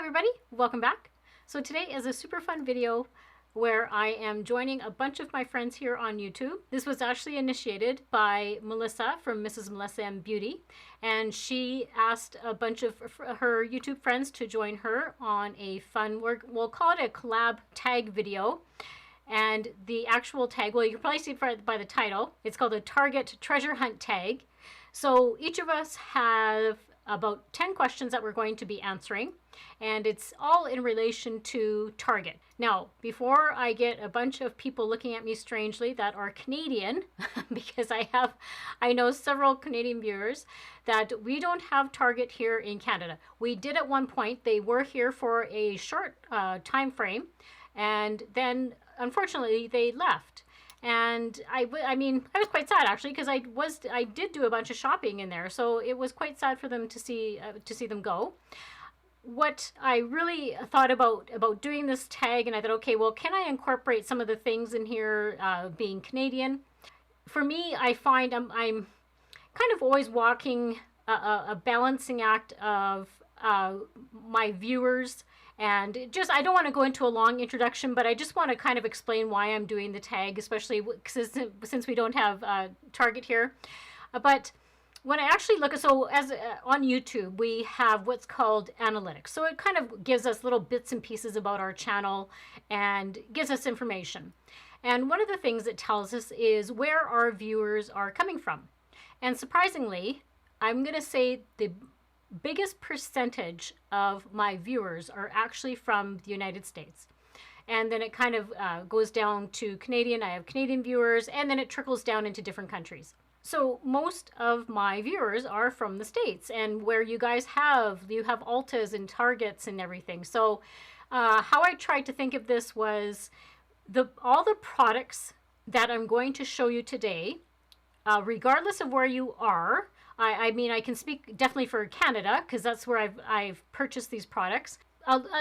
everybody, welcome back. So today is a super fun video where I am joining a bunch of my friends here on YouTube. This was actually initiated by Melissa from MrsMelissaMBeauty, and she asked a bunch of her YouTube friends to join her on a fun, we'll call it a collab tag video. And the actual tag, well, you can probably see it by the title. It's called a Target Treasure Hunt tag. So each of us have about 10 questions that we're going to be answering, and it's all in relation to Target. Now, before I get a bunch of people looking at me strangely that are Canadian, because I know several Canadian viewers, that we don't have Target here in Canada. We did at one point. They were here for a short time frame, and then unfortunately they left. And I was quite sad actually, because I did do a bunch of shopping in there, so it was quite sad for them to see them go. What I really thought about doing this tag, and I thought, okay, well, can I incorporate some of the things in here, being Canadian? For me, I find I'm kind of always walking a balancing act of my viewers. And I don't want to go into a long introduction, but I just want to kind of explain why I'm doing the tag, especially since we don't have Target here. But when I actually look at, on YouTube, we have what's called analytics. So it kind of gives us little bits and pieces about our channel and gives us information. And one of the things it tells us is where our viewers are coming from. And surprisingly, I'm going to say the biggest percentage of my viewers are actually from the United States. And then it kind of goes down to Canadian. I have Canadian viewers, and then it trickles down into different countries. So most of my viewers are from the States, and where you guys have Ultas and Targets and everything. So how I tried to think of this was all the products that I'm going to show you today, regardless of where you are. I mean, I can speak definitely for Canada, because that's where I've purchased these products.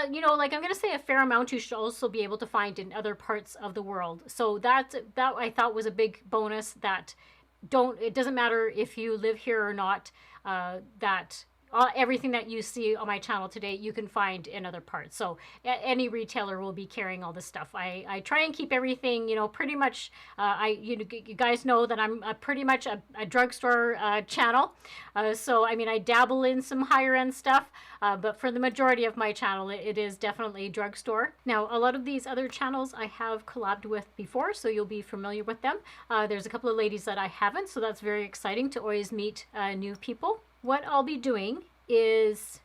You know, like I'm going to say a fair amount you should also be able to find in other parts of the world. So that I thought was a big bonus, that it doesn't matter if you live here or not, that everything that you see on my channel today, you can find in other parts. So any retailer will be carrying all this stuff. I try and keep everything, you know, pretty much, you guys know that I'm pretty much a drugstore channel. So, I mean, I dabble in some higher end stuff, but for the majority of my channel, it is definitely drugstore. Now, a lot of these other channels I have collabed with before, so you'll be familiar with them. There's a couple of ladies that I haven't, so that's very exciting to always meet new people. What I'll be doing is,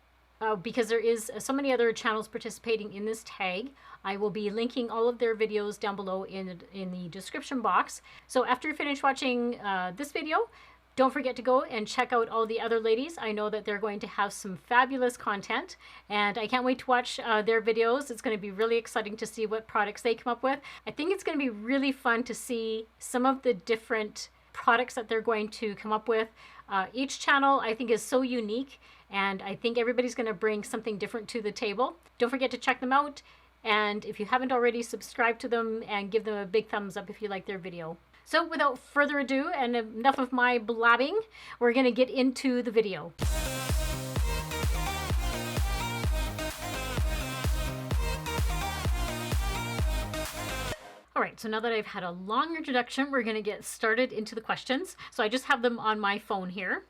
because there is so many other channels participating in this tag, I will be linking all of their videos down below in the description box. So after you finish watching this video, don't forget to go and check out all the other ladies. I know that they're going to have some fabulous content, and I can't wait to watch their videos. It's going to be really exciting to see what products they come up with. I think it's going to be really fun to see some of the different products that they're going to come up with. Each channel, I think, is so unique, and I think everybody's going to bring something different to the table. Don't forget to check them out, and if you haven't already, subscribe to them and give them a big thumbs up if you like their video. So without further ado, and enough of my blabbing, we're going to get into the video. All right, so now that I've had a long introduction, we're going to get started into the questions. So I just have them on my phone here.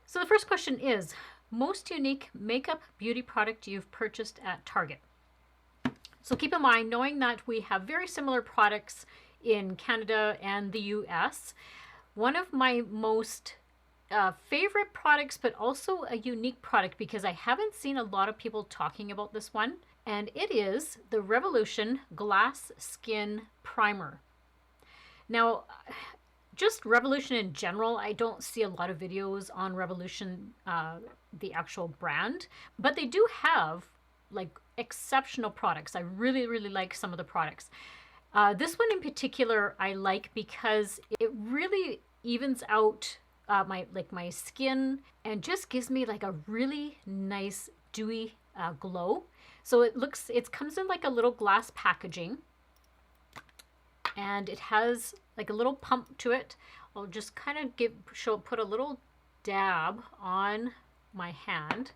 So the first question is, most unique makeup beauty product you've purchased at Target? So keep in mind, knowing that we have very similar products in Canada and the US, one of my most favorite products, but also a unique product, because I haven't seen a lot of people talking about this one, and it is the Revolution Glass Skin Primer. Now, just Revolution in general, I don't see a lot of videos on Revolution, the actual brand, but they do have like exceptional products. I really, really like some of the products. This one in particular I like because it really evens out my skin and just gives me like a really nice dewy glow. So it comes in like a little glass packaging, and it has like a little pump to it. I'll just kind of put a little dab on my hand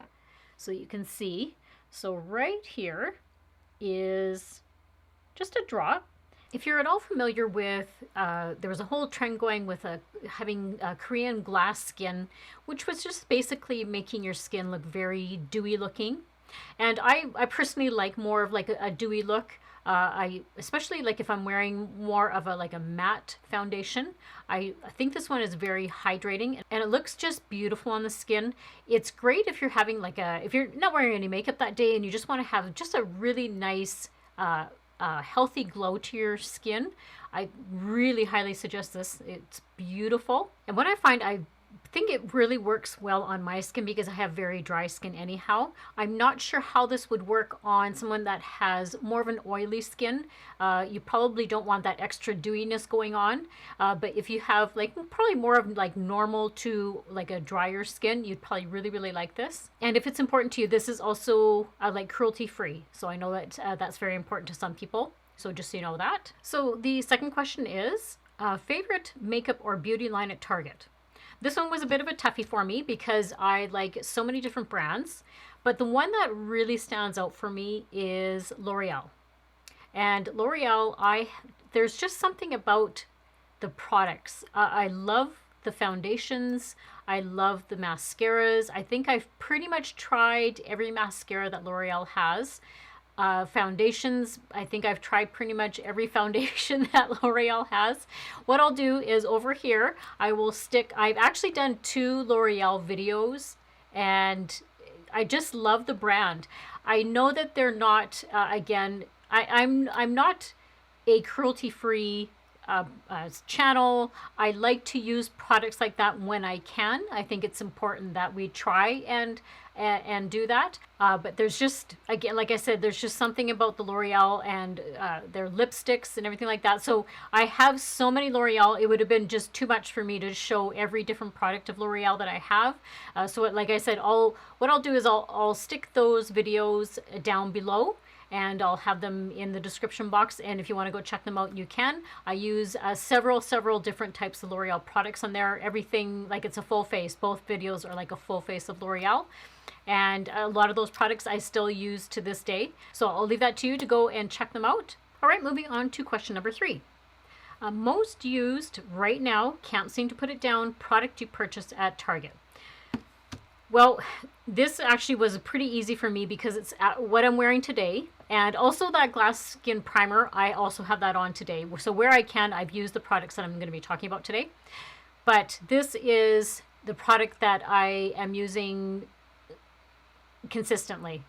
so you can see. So right here is just a drop. If you're at all familiar with, there was a whole trend going with having Korean glass skin, which was just basically making your skin look very dewy looking. And I personally like more of like a dewy look. I especially like if I'm wearing more of a like a matte foundation. I think this one is very hydrating and it looks just beautiful on the skin. It's great if you're having like if you're not wearing any makeup that day and you just want to have just a really nice healthy glow to your skin. I really highly suggest this. It's beautiful. And what I find, I think it really works well on my skin because I have very dry skin anyhow. I'm not sure how this would work on someone that has more of an oily skin. You probably don't want that extra dewiness going on. But if you have like probably more of like normal to like a drier skin, you'd probably really, really like this. And if it's important to you, this is also like cruelty free. So I know that that's very important to some people. So just so you know that. So the second question is, favorite makeup or beauty line at Target? This one was a bit of a toughie for me because I like so many different brands, but the one that really stands out for me is L'Oreal. And L'Oreal, there's just something about the products. I love the foundations. I love the mascaras. I think I've pretty much tried every mascara that L'Oreal has. Foundations, I think I've tried pretty much every foundation that L'Oreal has. What I'll do is over here, I've actually done 2 L'Oreal videos and I just love the brand. I know that they're not, again, I'm not a cruelty-free channel. I like to use products like that when I can. I think it's important that we try and do that. But there's just, again, like I said, there's just something about the L'Oreal and their lipsticks and everything like that. So I have so many L'Oreal, it would have been just too much for me to show every different product of L'Oreal that I have. Like I said, what I'll do is I'll stick those videos down below. And I'll have them in the description box. And if you want to go check them out, you can. I use several different types of L'Oreal products on there. Everything, like it's a full face. Both videos are like a full face of L'Oreal. And a lot of those products I still use to this day. So I'll leave that to you to go and check them out. All right, moving on to question number 3. Most used right now, can't seem to put it down, product you purchased at Target. Well, this actually was pretty easy for me because it's what I'm wearing today. And also that glass skin primer, I also have that on today. So where I can, I've used the products that I'm going to be talking about today. But this is the product that I am using consistently.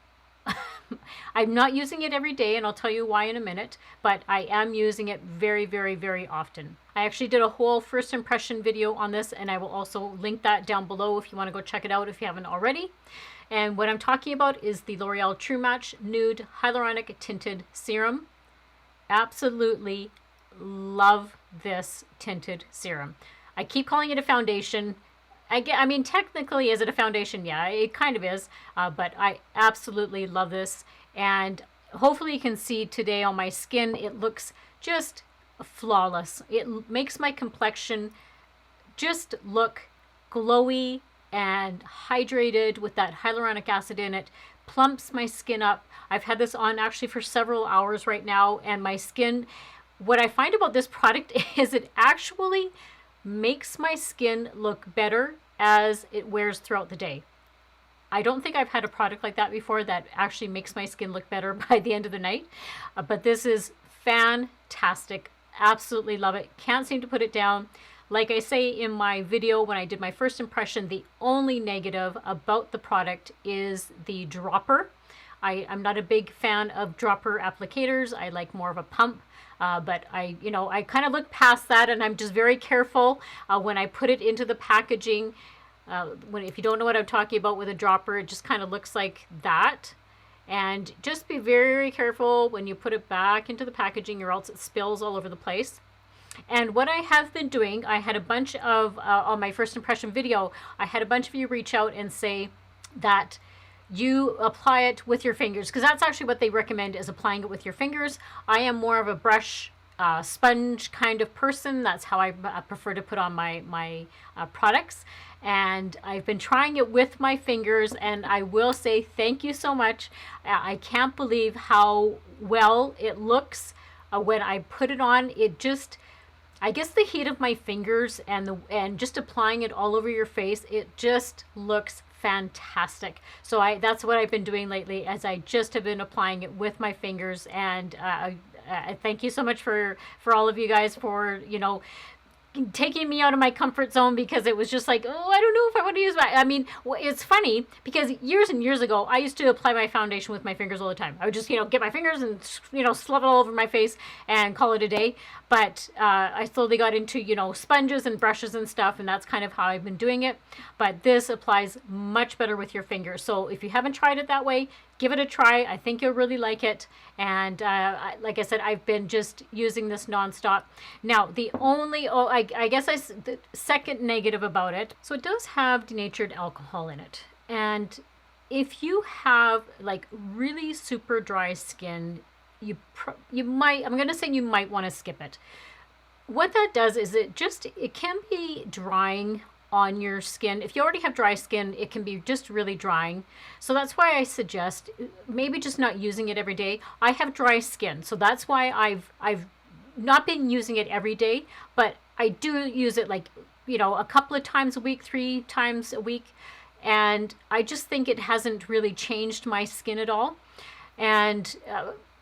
I'm not using it every day, and I'll tell you why in a minute, but I am using it very, very, very often. I actually did a whole first impression video on this, and I will also link that down below if you want to go check it out if you haven't already. And what I'm talking about is the L'Oreal True Match Nude Hyaluronic Tinted Serum. Absolutely love this tinted serum. I keep calling it a foundation. I mean, technically, is it a foundation? Yeah, it kind of is, but I absolutely love this. And hopefully you can see today on my skin, it looks just flawless. It makes my complexion just look glowy and hydrated with that hyaluronic acid in it. Plumps my skin up. I've had this on actually for several hours right now, and my skin, what I find about this product is it actually makes my skin look better as it wears throughout the day. I don't think I've had a product like that before that actually makes my skin look better by the end of the night. But this is fantastic. Absolutely love it. Can't seem to put it down. Like I say in my video when I did my first impression, the only negative about the product is the dropper. I'm not a big fan of dropper applicators. I like more of a pump. But I kind of look past that, and I'm just very careful when I put it into the packaging. If you don't know what I'm talking about with a dropper, it just kind of looks like that. And just be very, very careful when you put it back into the packaging, or else it spills all over the place. And what I have been doing, I had a bunch of, on my first impression video, I had a bunch of you reach out and say that you apply it with your fingers, because that's actually what they recommend, is applying it with your fingers. I am more of a brush sponge kind of person. That's how I prefer to put on my products. And I've been trying it with my fingers, and I will say thank you so much. I can't believe how well it looks when I put it on. It just, I guess the heat of my fingers and just applying it all over your face, it just looks fantastic. So that's what I've been doing lately, as I just have been applying it with my fingers. And thank you so much for all of you guys for, you know, taking me out of my comfort zone, because it was just like, oh, I don't know if I want to use that. I mean, it's funny because years and years ago, I used to apply my foundation with my fingers all the time. I would just, you know, get my fingers and, you know, slap it all over my face and call it a day. But I slowly got into, you know, sponges and brushes and stuff, and that's kind of how I've been doing it. But this applies much better with your fingers. So if you haven't tried it that way, give it a try. I think you'll really like it. And like I said, I've been just using this nonstop. Now, the only, I guess the second negative about it, so it does have denatured alcohol in it. And if you have like really super dry skin, you might, I'm going to say you might want to skip it. What that does is it can be drying on your skin. If you already have dry skin, it can be just really drying. So that's why I suggest maybe just not using it every day. I have dry skin, so that's why I've not been using it every day, but I do use it, like, you know, a couple of times a week, 3 times a week. And I just think it hasn't really changed my skin at all. And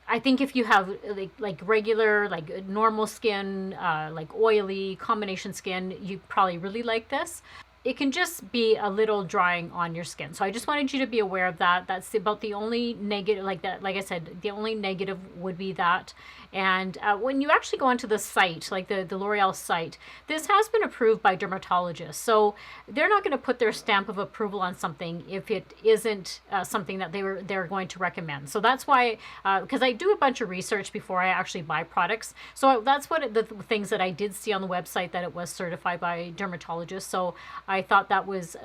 I think if you have like regular, like normal skin, like oily combination skin, you probably really like this. It can just be a little drying on your skin. So I just wanted you to be aware of that. That's about the only negative, like I said, the only negative would be that. And when you actually go onto the site, like the L'Oreal site, this has been approved by dermatologists. So they're not going to put their stamp of approval on something if it isn't something that they're going to recommend. So that's why, because I do a bunch of research before I actually buy products. So that's what the things that I did see on the website, that it was certified by dermatologists. So I thought that was,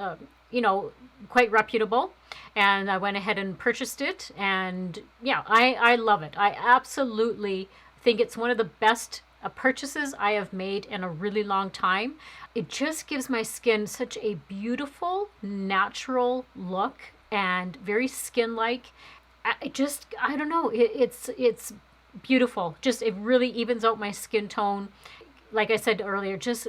you know, quite reputable, and I went ahead and purchased it. And yeah, I love it. I absolutely think it's one of the best purchases I have made in a really long time. It just gives my skin such a beautiful, natural look and very skin-like. I don't know, it's beautiful. Just, it really evens out my skin tone. Like I said earlier, just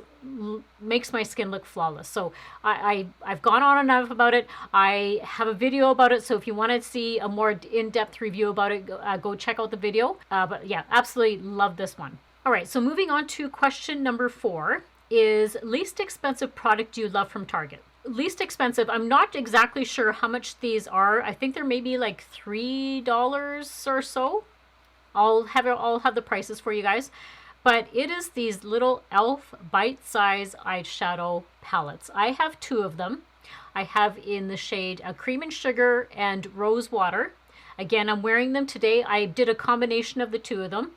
makes my skin look flawless. So I've gone on enough about it. I have a video about it, so if you want to see a more in-depth review about it, go check out the video. But yeah, absolutely love this one. All right, so moving on to question number 4 is least expensive product you love from Target. Least expensive, I'm not exactly sure how much these are. I think they're maybe like $3 or so. I'll have the prices for you guys. But it is these little e.l.f. bite-size eyeshadow palettes. I have 2 of them. I have in the shade Cream and Sugar and Rose Water. Again, I'm wearing them today. I did a combination of the 2 of them.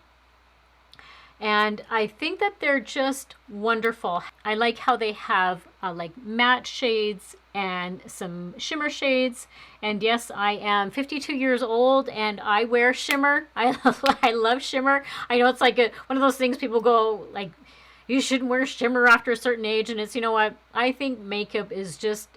And I think that they're just wonderful. I like how they have like matte shades and some shimmer shades. And yes, I am 52 years old and I wear shimmer. I love shimmer. I know it's like one of those things people go like, you shouldn't wear shimmer after a certain age. And it's, you know what? I think makeup is just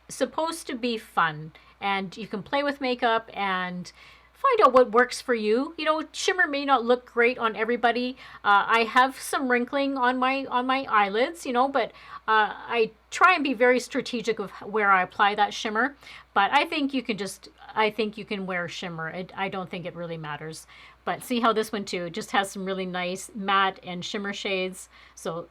supposed to be fun. And you can play with makeup and find out what works for you. You know, shimmer may not look great on everybody. I have some wrinkling on my eyelids, you know, but I try and be very strategic of where I apply that shimmer. But I think you can wear shimmer. I don't think it really matters. But see how this one too, it just has some really nice matte and shimmer shades. So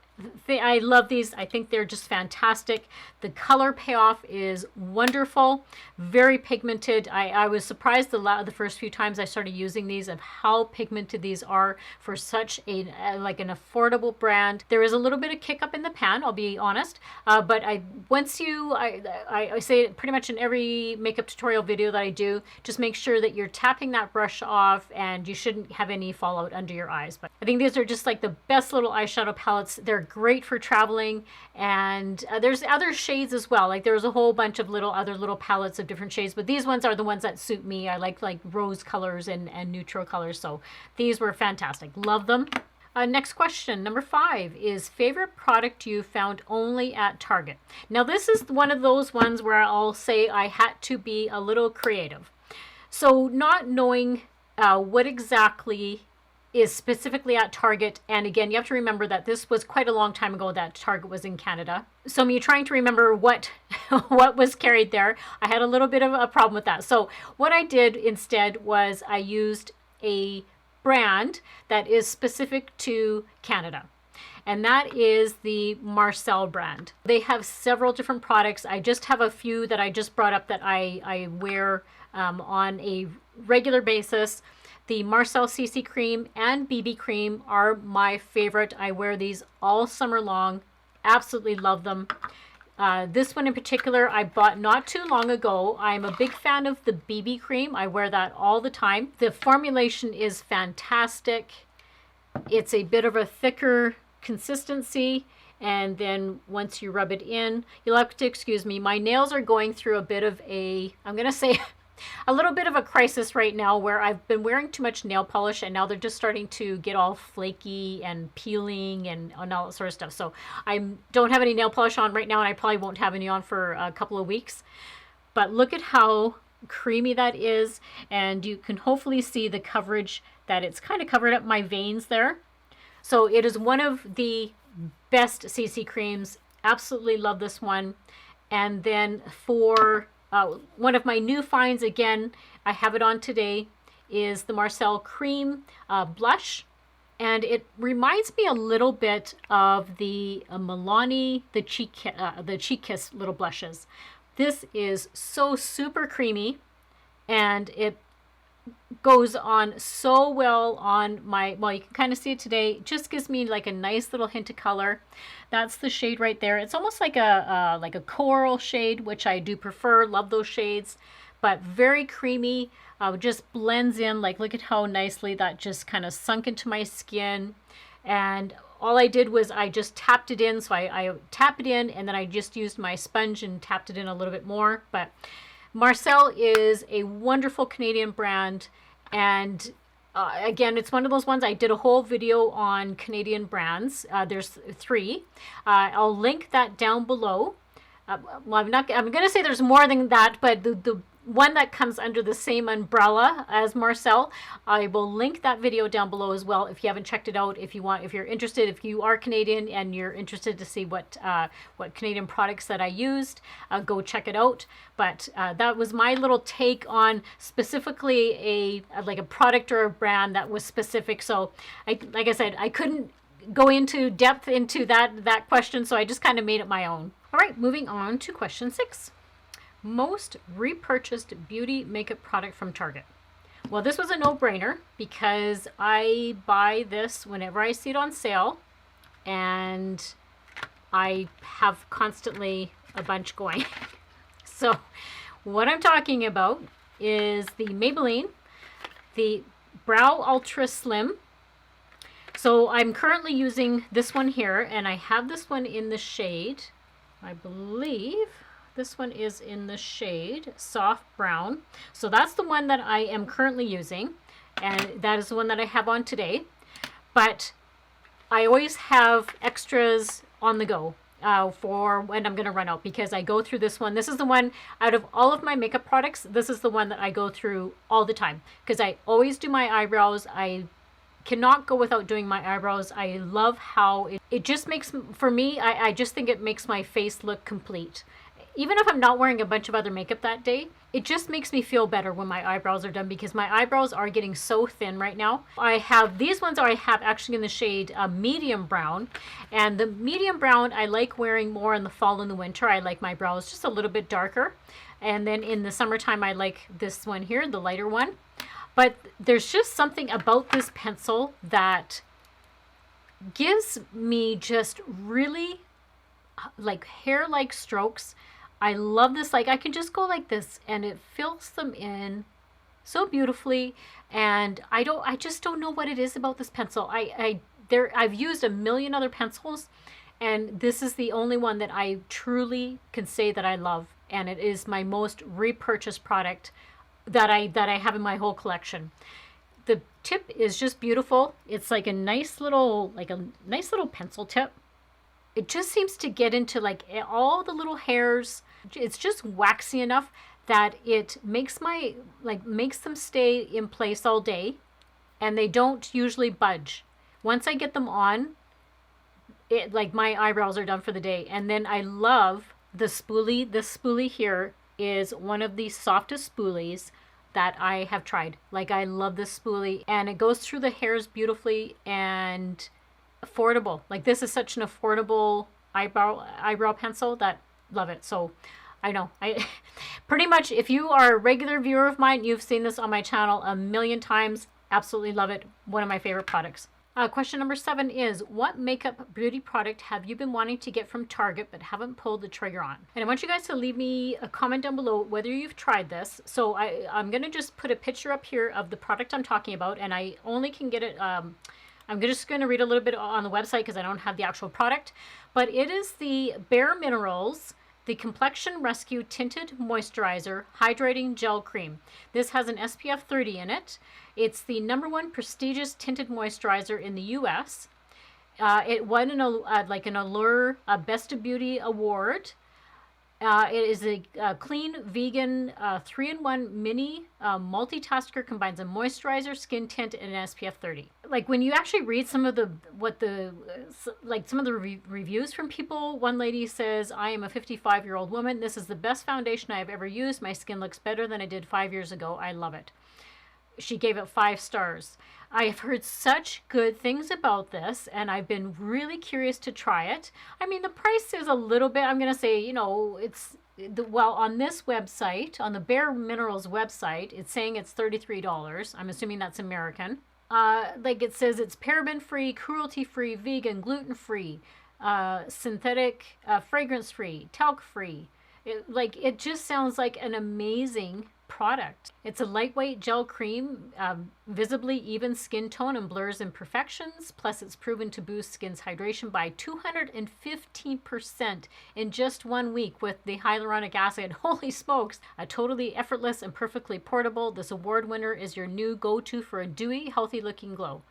I love these. I think they're just fantastic. The color payoff is wonderful, very pigmented. I was surprised the first few times I started using these of how pigmented these are for such like an affordable brand. There is a little bit of kick up in the pan, I'll be honest. But I say it pretty much in every makeup tutorial video that I do, just make sure that you're tapping that brush off and you shouldn't have any fallout under your eyes. But I think these are just like the best little eyeshadow palettes. They're great for traveling, and there's other shades as well. Like there's a whole bunch of other little palettes of different shades, but these ones are the ones that suit me. I like rose colors and neutral colors, so these were fantastic. Love them. Next question, number 5, is favorite product you found only at Target. Now this is one of those ones where I'll say I had to be a little creative. So not knowing what exactly is specifically at Target, and again, you have to remember that this was quite a long time ago that Target was in Canada. So me trying to remember what what was carried there, I had a little bit of a problem with that. So what I did instead was I used a brand that is specific to Canada, and that is the Marcelle brand. They have several different products. I just have a few that I just brought up that I wear on a regular basis. The Marcelle CC Cream and BB Cream are my favorite. I wear these all summer long. Absolutely love them. This one in particular I bought not too long ago. I'm a big fan of the BB Cream. I wear that all the time. The formulation is fantastic. It's a bit of a thicker consistency, and then once you rub it in, you'll have to excuse me. My nails are going through a bit of a, I'm going to say, a little bit of a crisis right now, where I've been wearing too much nail polish and now they're just starting to get all flaky and peeling and all that sort of stuff. So I don't have any nail polish on right now, and I probably won't have any on for a couple of weeks. But look at how creamy that is, and you can hopefully see the coverage that it's kind of covered up my veins there. So it is one of the best CC creams. Absolutely love this one. And then for one of my new finds, again, I have it on today, is the Marcelle Cream blush. And it reminds me a little bit of the Milani, the Cheek Kiss little blushes. This is so super creamy, and it goes on so well on my, well, you can kind of see it today. It just gives me like a nice little hint of color. That's the shade right there. It's almost like a coral shade, which I do prefer. Love those shades, but very creamy. Just blends in. Like, look at how nicely that just kind of sunk into my skin. And all I did was I just tapped it in. So I tap it in, and then I just used my sponge and tapped it in a little bit more. But Marcelle is a wonderful Canadian brand, and again, it's one of those ones. I did a whole video on Canadian brands. There's 3. I'll link that down below. Well, I'm going to say there's more than that, but the one that comes under the same umbrella as Marcelle, I will link that video down below as well if you haven't checked it out. If you're interested, if you are Canadian and you're interested to see what Canadian products that I used, go check it out. But that was my little take on specifically like a product or a brand that was specific. So like I said, I couldn't go into depth into that question, so I just kind of made it my own. All right, moving on to question 6. Most repurchased beauty makeup product from Target. Well, this was a no-brainer because I buy this whenever I see it on sale, and I have constantly a bunch going. So what I'm talking about is the Maybelline, the Brow Ultra Slim. So I'm currently using this one here, and I have this one in the shade, I believe this one is in the shade Soft Brown. So that's the one that I am currently using, and that is the one that I have on today. But I always have extras on the go for when I'm going to run out, because I go through this one. This is the one out of all of my makeup products. This is the one that I go through all the time, because I always do my eyebrows. I cannot go without doing my eyebrows. I love how it just makes, for me, I just think it makes my face look complete. Even if I'm not wearing a bunch of other makeup that day, it just makes me feel better when my eyebrows are done, because my eyebrows are getting so thin right now. I have these ones, I have actually in the shade medium brown, and the medium brown I like wearing more in the fall and the winter. I like my brows just a little bit darker, and then in the summertime I like this one here, the lighter one. But there's just something about this pencil that gives me just really like hair-like strokes. I love this. Like, I can just go like this and it fills them in so beautifully. And I just don't know what it is about this pencil. I've used a million other pencils, and this is the only one that I truly can say that I love. And it is my most repurchased product that I have in my whole collection. The tip is just beautiful. It's like a nice little pencil tip. It just seems to get into like all the little hairs. It's just waxy enough that it makes them stay in place all day, and they don't usually budge. Once I get them on, it like my eyebrows are done for the day. And then I love the spoolie. This spoolie here is one of the softest spoolies that I have tried. Like, I love this spoolie, and it goes through the hairs beautifully and affordable. Like, this is such an affordable eyebrow pencil that love it. So I know I pretty much, if you are a regular viewer of mine, you've seen this on my channel a million times. Absolutely love it. One of my favorite products. Question number 7 is, what makeup beauty product have you been wanting to get from Target but haven't pulled the trigger on? And I want you guys to leave me a comment down below whether you've tried this. So I'm going to just put a picture up here of the product I'm talking about, and I only can get it, I'm just going to read a little bit on the website because I don't have the actual product. But it is the Bare Minerals, the Complexion Rescue Tinted Moisturizer Hydrating Gel Cream. This has an SPF 30 in it. It's the #1 prestigious tinted moisturizer in the US. It won an Allure Best of Beauty award. It is a clean, vegan, 3-in-1 mini multitasker, combines a moisturizer, skin tint, and an SPF 30. Like, when you actually read some of the reviews from people, one lady says, I am a 55-year-old woman. This is the best foundation I have ever used. My skin looks better than it did 5 years ago. I love it. She gave it 5 stars. I've heard such good things about this, and I've been really curious to try it. I mean, the price is a little bit, I'm going to say, you know, well, on this website, on the Bare Minerals website, it's saying it's $33. I'm assuming that's American. Like, it says it's paraben-free, cruelty-free, vegan, gluten-free, synthetic, fragrance-free, talc-free. It just sounds like an amazing product. It's a lightweight gel cream, visibly even skin tone and blurs imperfections. Plus, it's proven to boost skin's hydration by 215% in just 1 week with the hyaluronic acid. Holy smokes! A totally effortless and perfectly portable. This award winner is your new go-to for a dewy, healthy-looking glow.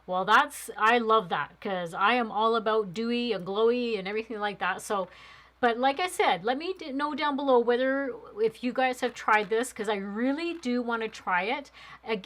Well, I love that, because I am all about dewy and glowy and everything like that. So, but like I said, let me know down below if you guys have tried this, because I really do want to try it.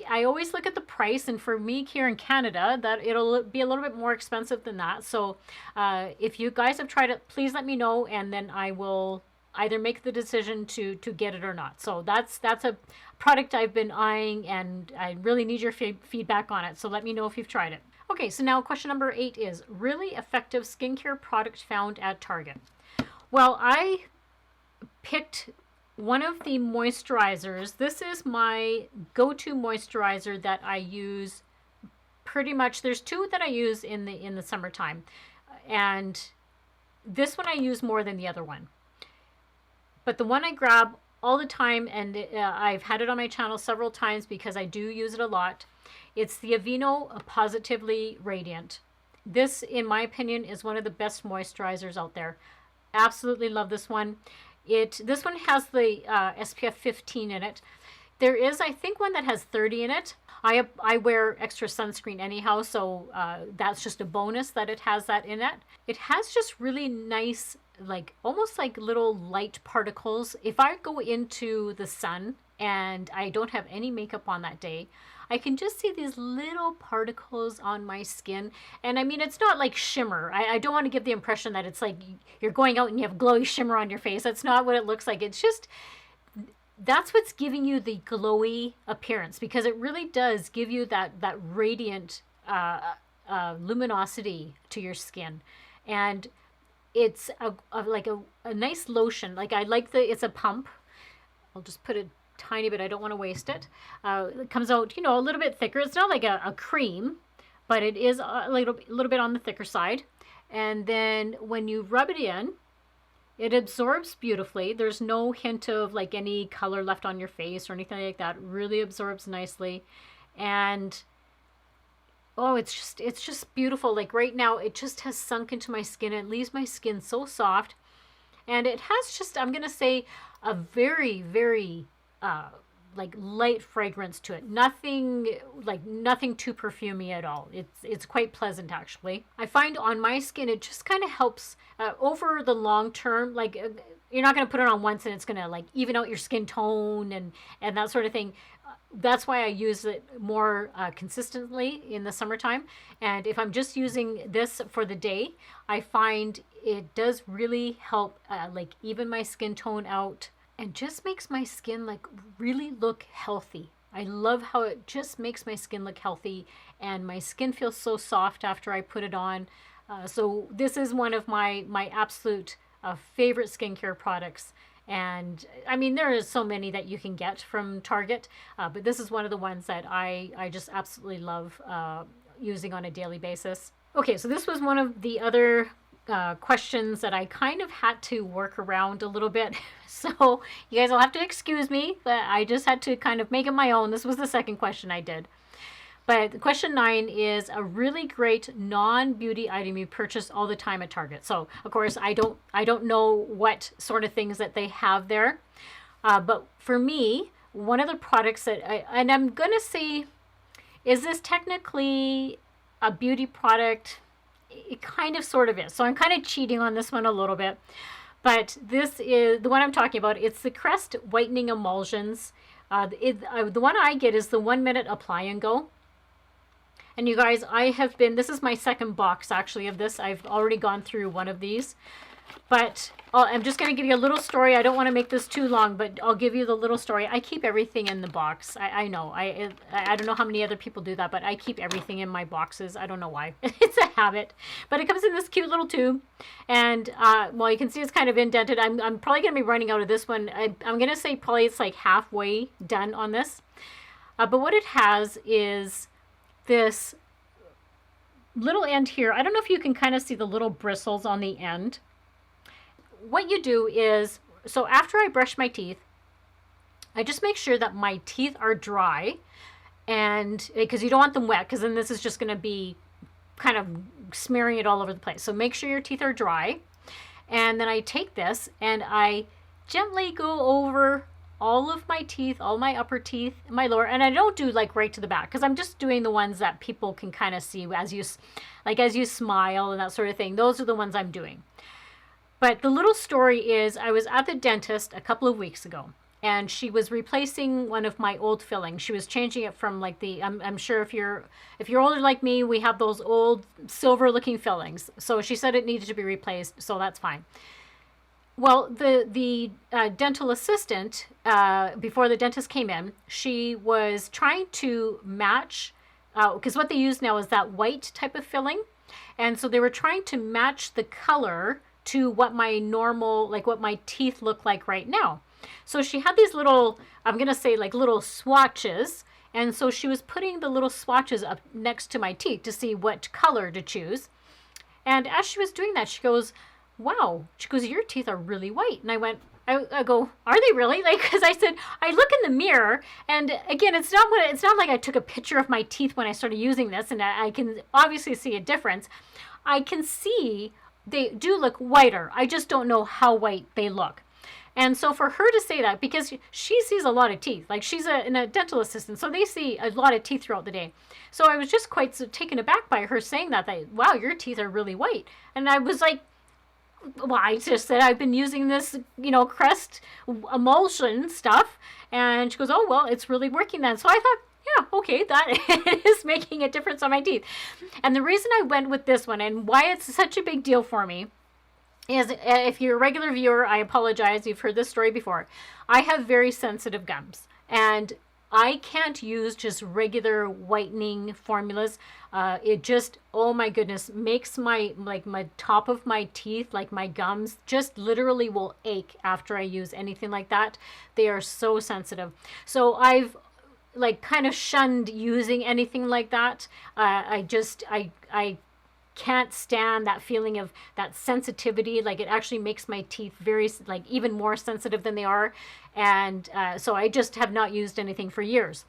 I always look at the price, and for me here in Canada, that it'll be a little bit more expensive than that. So if you guys have tried it, please let me know, and then I will either make the decision to get it or not. So that's a product I've been eyeing, and I really need your feedback on it. So let me know if you've tried it. Okay, so now question number 8 is, really effective skincare product found at Target. Well, I picked one of the moisturizers. This is my go-to moisturizer that I use pretty much. There's 2 that I use in the summertime, and this one I use more than the other one. But the one I grab all the time, and I've had it on my channel several times because I do use it a lot. It's the Aveeno Positively Radiant. This, in my opinion, is one of the best moisturizers out there. Absolutely love this one. This one has the SPF 15 in it. There is, I think, one that has 30 in it. I wear extra sunscreen anyhow, so that's just a bonus that it has that in it. It has just really nice, like, almost like little light particles. If I go into the sun and I don't have any makeup on that day, I can just see these little particles on my skin. And I mean, it's not like shimmer. I don't want to give the impression that it's like you're going out and you have glowy shimmer on your face. That's not what it looks like. It's just, that's what's giving you the glowy appearance, because it really does give you that radiant luminosity to your skin. And it's like a nice lotion. Like, I like it's a pump. I'll just put it tiny bit. I don't want to waste it. It comes out, you know, a little bit thicker. It's not like a cream, but it is a little bit on the thicker side. And then when you rub it in, it absorbs beautifully. There's no hint of like any color left on your face or anything like that. It really absorbs nicely. And oh, it's just beautiful. Like, right now, it just has sunk into my skin. It leaves my skin so soft. And it has just, I'm going to say, a very, very like light fragrance to it. Nothing too perfumey at all. It's quite pleasant actually. I find on my skin it just kind of helps over the long term. Like you're not going to put it on once and it's going to like even out your skin tone and that sort of thing. That's why I use it more consistently in the summertime. And if I'm just using this for the day, I find it does really help like even my skin tone out and just makes my skin like really look healthy. I love how it just makes my skin look healthy and my skin feels so soft after I put it on. So this is one of my absolute favorite skincare products. And I mean, there is so many that you can get from Target, but this is one of the ones that I just absolutely love using on a daily basis. Okay, so this was one of the other questions that I kind of had to work around a little bit. So you guys will have to excuse me, but I just had to kind of make it my own. This was the second question I did. But question 9 is a really great non-beauty item you purchase all the time at Target. So of course I don't know what sort of things that they have there, but for me, one of the products that and I'm gonna say, is this technically a beauty product? It kind of sort of is. So I'm kind of cheating on this one a little bit, but this is the one I'm talking about. It's the Crest Whitening Emulsions. The one I get is the 1 minute apply and go. And you guys, this is my second box actually of this. I've already gone through one of these. But I'm just going to give you a little story. I don't want to make this too long, but I'll give you the little story. I keep everything in the box. I know. I don't know how many other people do that, but I keep everything in my boxes. I don't know why. It's a habit. But it comes in this cute little tube. And, well, you can see it's kind of indented. I'm probably going to be running out of this one. I'm going to say probably it's like halfway done on this. But what it has is this little end here. I don't know if you can kind of see the little bristles on the end. What you do is, so after I brush my teeth, I just make sure that my teeth are dry, and because you don't want them wet, because then this is just going to be kind of smearing it all over the place. So make sure your teeth are dry. And then I take this and I gently go over all of my teeth, all my upper teeth, my lower, and I don't do like right to the back because I'm just doing the ones that people can kind of see as you smile and that sort of thing. Those are the ones I'm doing. But the little story is I was at the dentist a couple of weeks ago and she was replacing one of my old fillings. She was changing it from like I'm sure if you're older like me, we have those old silver looking fillings. So she said it needed to be replaced, so that's fine. Well, the dental assistant, before the dentist came in, she was trying to match, because what they use now is that white type of filling. And so they were trying to match the color to what my normal, like what my teeth look like right now. So she had these little, I'm going to say like little swatches. And so she was putting the little swatches up next to my teeth to see what color to choose. And as she was doing that, she goes, wow, she goes, your teeth are really white. And I went, I go, are they really? Like, because I said, I look in the mirror, and again, it's not like I took a picture of my teeth when I started using this, and I can obviously see a difference. I can see they do look whiter. I just don't know how white they look. And so for her to say that, because she sees a lot of teeth, like she's a dental assistant, so they see a lot of teeth throughout the day. So I was just quite taken aback by her saying that, wow, your teeth are really white. And I was like, well, I just said I've been using this, Crest emulsion stuff. And she goes, oh, well, it's really working then. So I thought, yeah, okay, that is making a difference on my teeth. And the reason I went with this one and why it's such a big deal for me is, if you're a regular viewer, I apologize. You've heard this story before. I have very sensitive gums, and I can't use just regular whitening formulas. It just, oh my goodness, makes my top of my teeth, like my gums, just literally will ache after I use anything like that. They are so sensitive. So I've kind of shunned using anything like that. I can't stand that feeling of that sensitivity. Like, it actually makes my teeth very, even more sensitive than they are. And so I just have not used anything for years.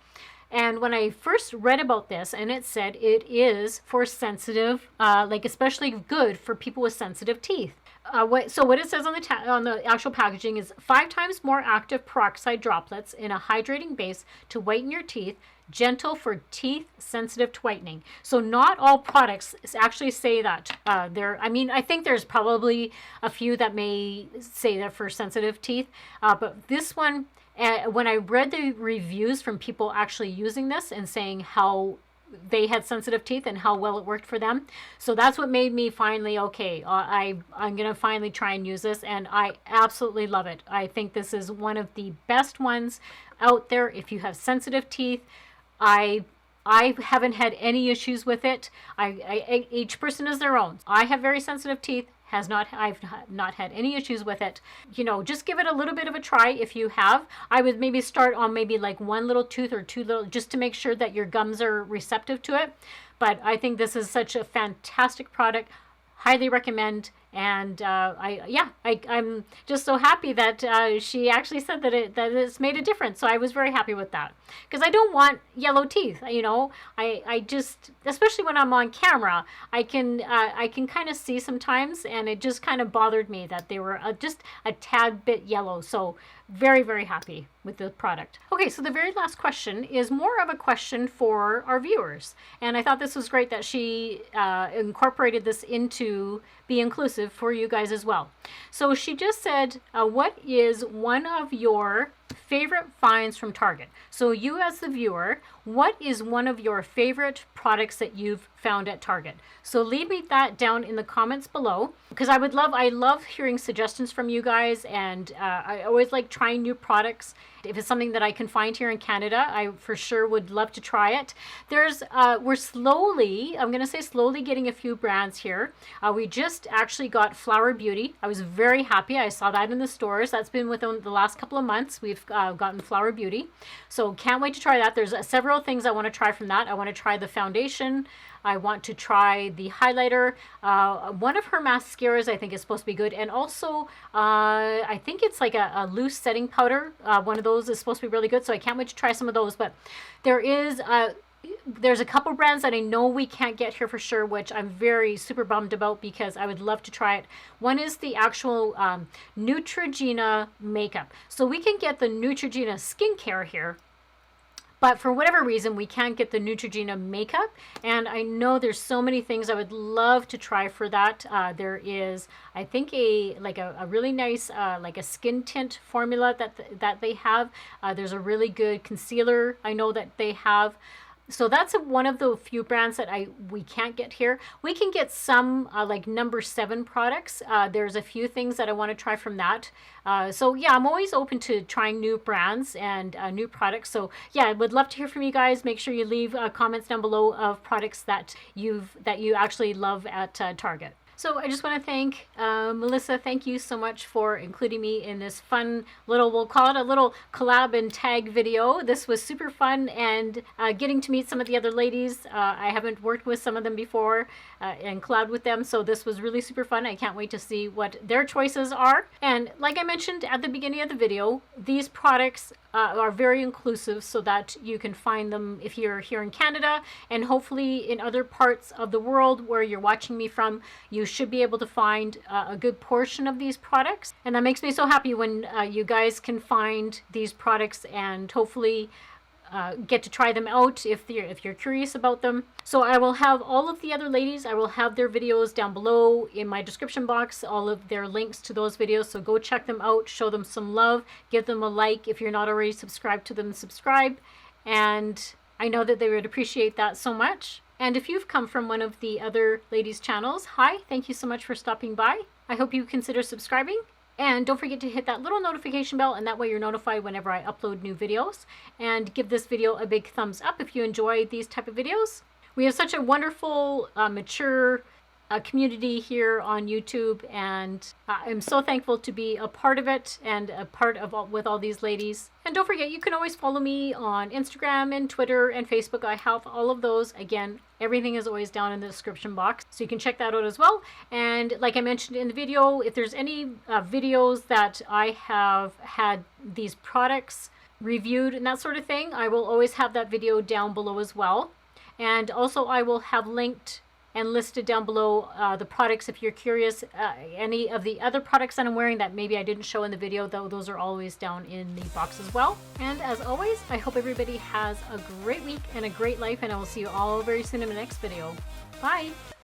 And when I first read about this, and it said it is for sensitive, especially good for people with sensitive teeth. what it says on the actual packaging is 5 times more active peroxide droplets in a hydrating base to whiten your teeth, gentle for teeth sensitive to whitening. So not all products actually say that. I mean, I think there's probably a few that may say that for sensitive teeth, but this one, when I read the reviews from people actually using this and saying how they had sensitive teeth and how well it worked for them. So that's what made me finally, okay, I'm going to finally try and use this, and I absolutely love it. I think this is one of the best ones out there if you have sensitive teeth. I haven't had any issues with it. Each person is their own. I have very sensitive teeth. I've not had any issues with it. You know, just give it a little bit of a try if you have. I would maybe start on maybe like 1 little tooth or 2 little, just to make sure that your gums are receptive to it. But I think this is such a fantastic product. Highly recommend. And I'm just so happy that she actually said that it's made a difference. So I was very happy with that, because I don't want yellow teeth. You know, I just, especially when I'm on camera, I can kind of see sometimes, and it just kind of bothered me that they were just a tad bit yellow. So very, very happy with the product. Okay, so the very last question is more of a question for our viewers, and I thought this was great that she incorporated this into Be Inclusive for you guys as well. So she just said, what is one of your favorite finds from Target? So you as the viewer, what is one of your favorite products that you've found at Target? So leave me that down in the comments below, because I love hearing suggestions from you guys, and I always like trying new products. If it's something that I can find here in Canada, I for sure would love to try it. We're slowly, I'm going to say slowly, getting a few brands here. We just actually got Flower Beauty. I was very happy. I saw that in the stores. That's been within the last couple of months. We've gotten Flower Beauty. So can't wait to try that. There's several things I want to try from that. I want to try the foundation. I want to try the highlighter. One of her mascaras I think is supposed to be good. And also, I think it's like a loose setting powder. One of those is supposed to be really good. So I can't wait to try some of those. But there's a couple brands that I know we can't get here for sure, which I'm very super bummed about, because I would love to try it. One is the actual Neutrogena makeup. So we can get the Neutrogena skincare here, but for whatever reason, we can't get the Neutrogena makeup. And I know there's so many things I would love to try for that. There is, I think, a really nice like a skin tint formula that they have. There's a really good concealer I know that they have. So that's one of the few brands that we can't get here. We can get some like number 7 products. There's a few things that I want to try from that. So yeah, I'm always open to trying new brands and new products. So yeah, I would love to hear from you guys. Make sure you leave comments down below of products that you actually love at Target. So I just want to thank Melissa. Thank you so much for including me in this fun little, we'll call it a little collab and tag video. This was super fun, and getting to meet some of the other ladies. I haven't worked with some of them before and collabed with them, so this was really super fun. I can't wait to see what their choices are. And like I mentioned at the beginning of the video, these products are very inclusive, so that you can find them if you're here in Canada, and hopefully in other parts of the world where you're watching me from, you should be able to find a good portion of these products. And that makes me so happy when you guys can find these products and hopefully get to try them out if you're curious about them. So I will have all of the other ladies, I will have their videos down below in my description box, all of their links to those videos. So go check them out, show them some love, give them a like. If you're not already subscribed to them, subscribe. And I know that they would appreciate that so much. And if you've come from one of the other ladies' channels, hi, thank you so much for stopping by. I hope you consider subscribing. And don't forget to hit that little notification bell, and that way you're notified whenever I upload new videos. And give this video a big thumbs up if you enjoy these type of videos. We have such a wonderful, mature community here on YouTube, and I'm so thankful to be a part of it and a part of with all these ladies. And don't forget, you can always follow me on Instagram and Twitter and Facebook. I have all of those. Again, everything is always down in the description box, so you can check that out as well. And like I mentioned in the video, if there's any videos that I have had these products reviewed and that sort of thing, I will always have that video down below as well. And also I will have linked and listed down below the products if you're curious. Any of the other products that I'm wearing that maybe I didn't show in the video, though, those are always down in the box as well. And as always, I hope everybody has a great week and a great life, and I will see you all very soon in the next video. Bye!